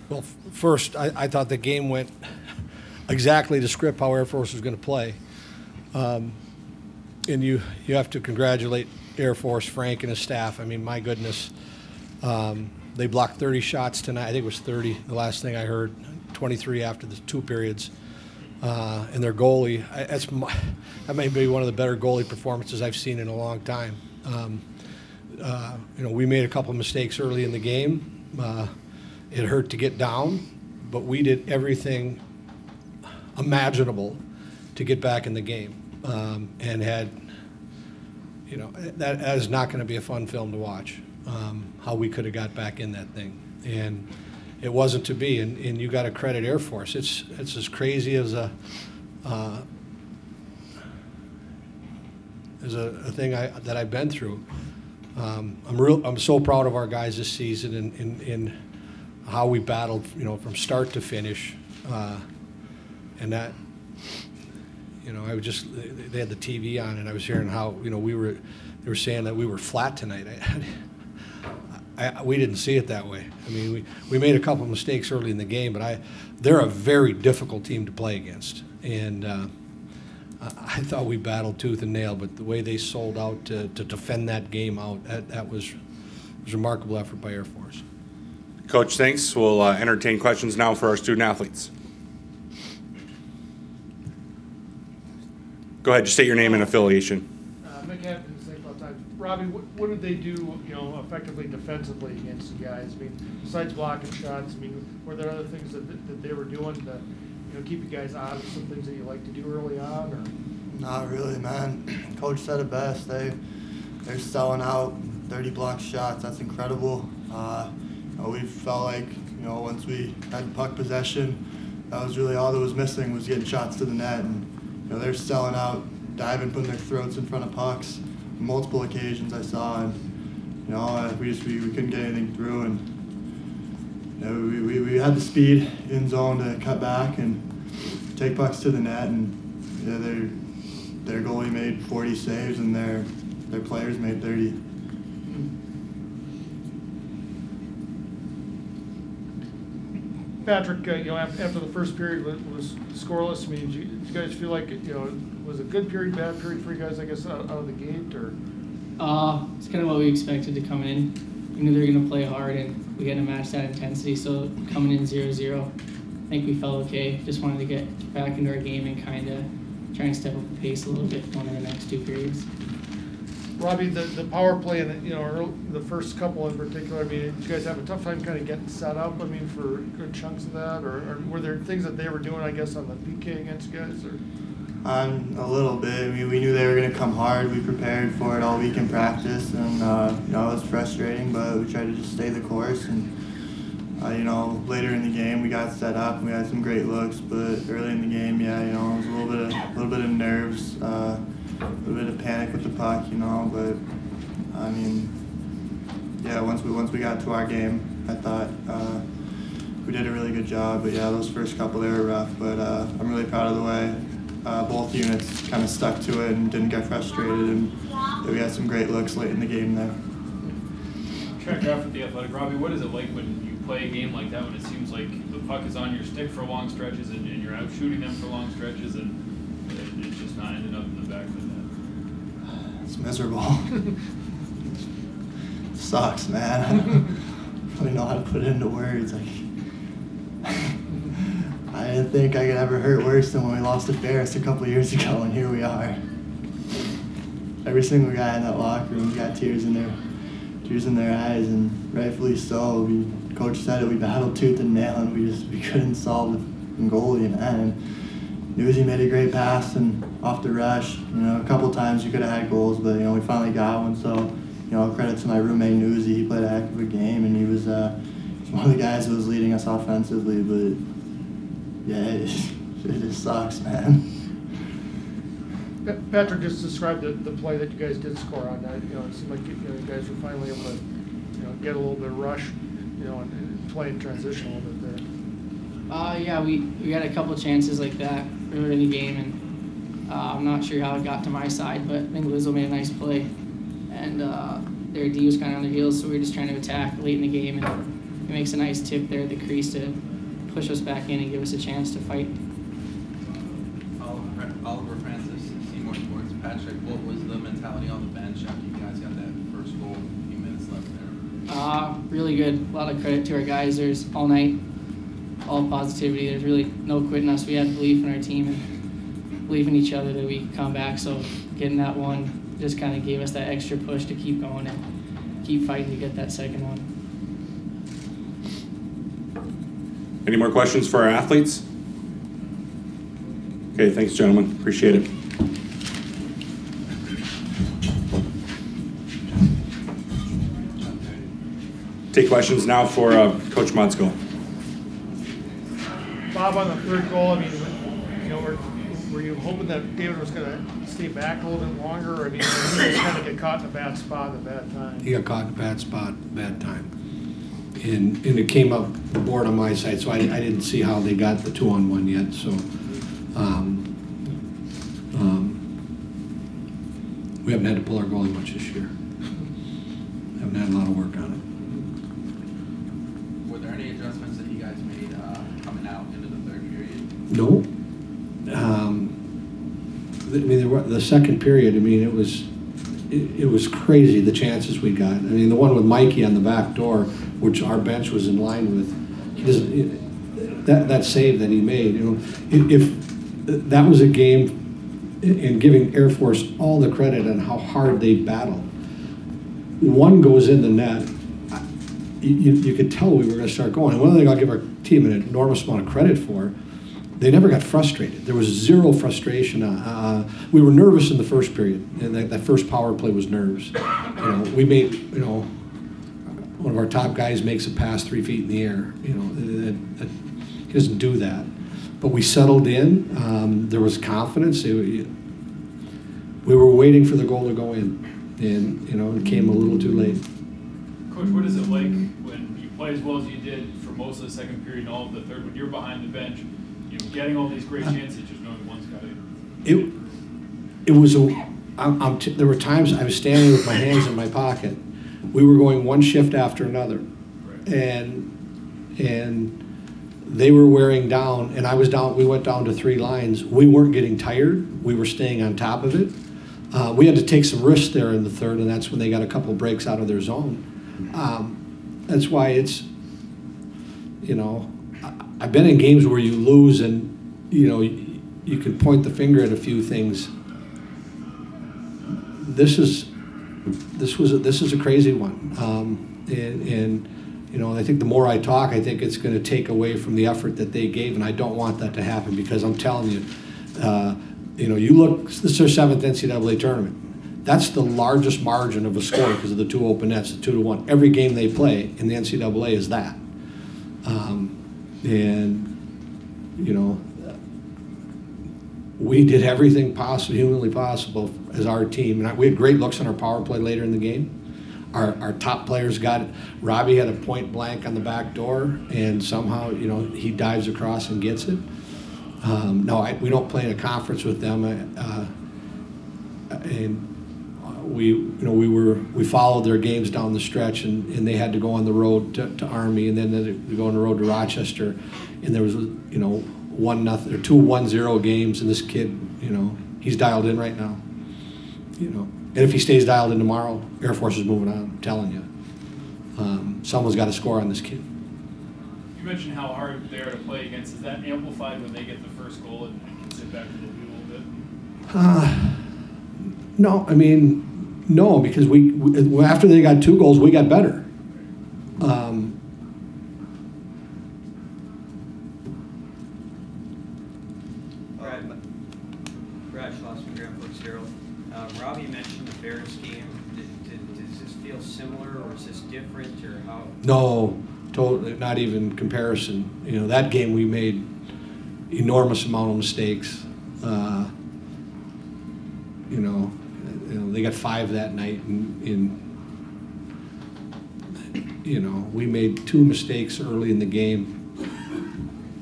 Well, first, I thought the game went exactly to script how Air Force was going to play. And you have to congratulate Air Force, Frank and his staff. I mean, my goodness. They blocked 30 shots tonight. I think it was 30, the last thing I heard, 23 after the 2 periods. And their goalie, that may be one of the better goalie performances I've seen in a long time. We made a couple of mistakes early in the game. It hurt to get down, but we did everything imaginable to get back in the game, and had, that is not going to be a fun film to watch, how we could have got back in that thing. And it wasn't to be, and you got to credit Air Force. It's as crazy as a thing that I've been through. I'm so proud of our guys this season in how we battled, from start to finish, and that, I was just, they had the TV on, and I was hearing how, they were saying that we were flat tonight. We didn't see it that way. I mean, we made a couple of mistakes early in the game, but they're a very difficult team to play against, and I thought we battled tooth and nail, but the way they sold out to defend that game out, that was a remarkable effort by Air Force. Coach, thanks. We'll entertain questions now for our student athletes. Go ahead, just state your name and affiliation. Robbie, what did they do, effectively defensively against you guys? I mean, besides blocking shots, I mean, were there other things that they were doing to, keep you guys out of some things that you like to do early on, or? Not really, man. Coach said it best. They're selling out 30 block shots. That's incredible. We felt like, once we had puck possession, that was really all that was missing, was getting shots to the net. And they're selling out, diving, putting their throats in front of pucks. Multiple occasions I saw, and we couldn't get anything through, and we had the speed in zone to cut back and take pucks to the net, and their goalie made 40 saves and their players made 30. Patrick, after the first period was scoreless, I mean, did you guys feel like was a good period, bad period for you guys, I guess, out of the gate, or? It's kind of what we expected to come in. We knew they were going to play hard, and we had to match that intensity. So coming in 0-0, I think we felt okay. Just wanted to get back into our game and kind of try and step up the pace a little bit going in the next 2 periods. Robbie, the power play and the first couple in particular, I mean, did you guys have a tough time kind of getting set up? I mean, for good chunks of that, or were there things that they were doing, I guess, on the PK against you guys, or? A little bit. I mean, we knew they were going to come hard. We prepared for it all week in practice, and it was frustrating, but we tried to just stay the course. And later in the game, we got set up and we had some great looks. But early in the game, it was a little bit of nerves, a little bit of panic with the puck, But I mean, once we got to our game, I thought we did a really good job. But those first couple, they were rough. But I'm really proud of the way both units kind of stuck to it and didn't get frustrated, and we had some great looks late in the game there. Track off with the Athletic, Robbie, what is it like when you play a game like that, when it seems like the puck is on your stick for long stretches and you're out shooting them for long stretches and it's just not ending up in the back of the net? It's miserable. It sucks, man. I don't really know how to put it into words. I didn't think I could ever hurt worse than when we lost to Ferris a couple of years ago, and here we are. Every single guy in that locker room got tears in their eyes, and rightfully so. Coach said it. We battled tooth and nail, and we couldn't solve the goalie, man. And Newsy made a great pass and off the rush. A couple times you could have had goals, but we finally got one. So credit to my roommate Newsy. He played a heck of a game, and he was one of the guys who was leading us offensively, but. It just sucks, man. Patrick just described the play that you guys did score on. It seemed like you guys were finally able to get a little bit of rush, and play in transition a little bit there. We had a couple chances like that earlier in the game, and I'm not sure how it got to my side, but I think Lizzo made a nice play, and their D was kind of on their heels, so we were just trying to attack late in the game, and he makes a nice tip there at the crease to push us back in and give us a chance to fight. Oliver Francis, Seymour Sports. Patrick, what was the mentality on the bench after you guys got that first goal, a few minutes left there? Really good. A lot of credit to our guys. There's all night, all positivity. There's really no quitting us. We had belief in our team and belief in each other that we could come back. So getting that one just kind of gave us that extra push to keep going and keep fighting to get that second one. Any more questions for our athletes? Okay, thanks, gentlemen. Appreciate it. Take questions now for Coach Motzko. Bob, on the third goal, I mean, you know, were you hoping that David was going to stay back a little bit longer? Or, I mean, he just kind of get caught in a bad spot at a bad time. He got caught in a bad spot, bad time. And it came up the board on my side, so I didn't see how they got the 2-on-1 yet. So we haven't had to pull our goalie much this year. Haven't had a lot of work on it. Were there any adjustments that you guys made coming out into the third period? No. I mean, the second period, I mean, it was crazy, the chances we got. I mean, the one with Mikey on the back door, which our bench was in line with, he doesn't, that save that he made, you know, if that was a game, and giving Air Force all the credit on how hard they battled. One goes in the net, you could tell we were going to start going. And one thing I'll give our team an enormous amount of credit for, they never got frustrated. There was zero frustration. We were nervous in the first period, and that first power play was nerves. You know, we made, you know, one of our top guys makes a pass 3 feet in the air. You know, he doesn't do that. But we settled in. There was confidence. We were waiting for the goal to go in, and you know, it came a little too late. Coach, what is it like when you play as well as you did for most of the second period and all of the third, when you're behind the bench, you know, getting all these great chances, just knowing one's got it? It was there were times I was standing with my hands in my pocket. We were going one shift after another, Right. and they were wearing down, and I was down. We went down to 3 lines. We weren't getting tired. We were staying on top of it. We had to take some risks there in the third, and that's when they got a couple breaks out of their zone. That's why it's, you know, I've been in games where you lose, and you know, you can point the finger at a few things. This is a crazy one, and you know, I think the more I talk, I think it's going to take away from the effort that they gave, and I don't want that to happen, because I'm telling you, you know, you look, this is their 7th NCAA tournament. That's the largest margin of a score because of the 2 open nets, the 2-1. Every game they play in the NCAA is that. And, you know, we did everything possible, humanly possible as our team. And we had great looks on our power play later in the game. Our top players got it. Robbie had a point blank on the back door, and somehow, you know, he dives across and gets it. No, we don't play in a conference with them, and we followed their games down the stretch, and they had to go on the road to Army, and then they go on the road to Rochester, and there was, you know, 1-0 or 2 1-0 games, and this kid, you know, he's dialed in right now, you know. And if he stays dialed in tomorrow, Air Force is moving on, I'm telling you. Someone's got to score on this kid. You mentioned how hard they are to play against. Is that amplified when they get the first goal and can sit back to the lead a little bit? No, I mean, no, because we after they got 2 goals, we got better. Brad Schlossman, Grand Forks Herald. Robbie mentioned the Ferris game. Does this feel similar, or is this different, or how? No, totally, not even comparison. You know, that game we made enormous amount of mistakes. You know, they got 5 that night, and you know, we made 2 mistakes early in the game,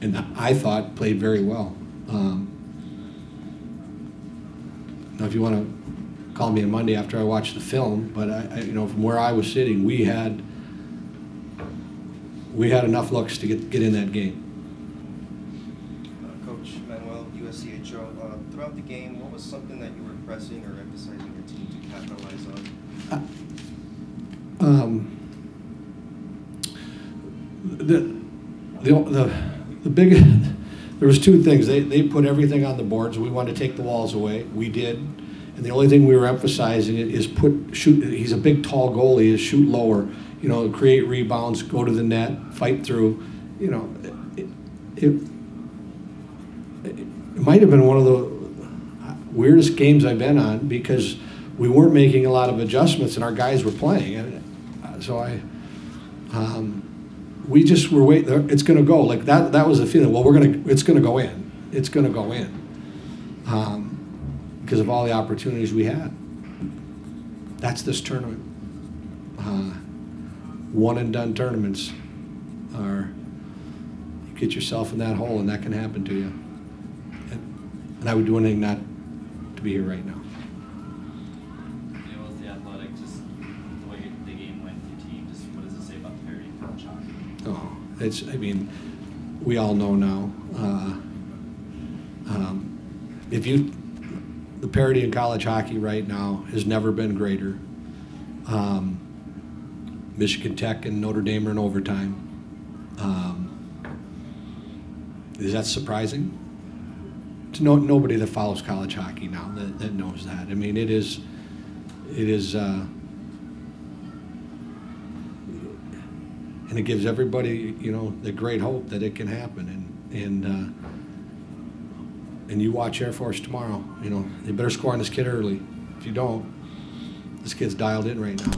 and I thought played very well. Now, if you want to call me on Monday after I watch the film, but I, you know, from where I was sitting, we had we had enough looks to get in that game. Coach Manuel, USCHO, throughout the game, what was something that you were pressing or emphasizing your team to capitalize on? The big, there was two things. They put everything on the boards. We wanted to take the walls away. We did. And the only thing we were emphasizing is shoot. He's a big, tall goalie. Is shoot lower. You know, create rebounds, go to the net, fight through. You know, it might have been one of the weirdest games I've been on because we weren't making a lot of adjustments and our guys were playing. And so we just were waiting. It's going to go like that. That was the feeling. Well, it's going to go in. It's going to go in because of all the opportunities we had. That's this tournament. One and done tournaments are, you get yourself in that hole and that can happen to you. And I would do anything not to be here right now. It was the Athletic, just the way the game went, your team, just what does it say about the parity of college hockey? Oh, I mean, we all know now. The parity in college hockey right now has never been greater. Michigan Tech and Notre Dame are in overtime. Is that surprising? To nobody that follows college hockey now that knows that. I mean, it is, and it gives everybody, you know, the great hope that it can happen. And you watch Air Force tomorrow, you know, they better score on this kid early. If you don't, this kid's dialed in right now.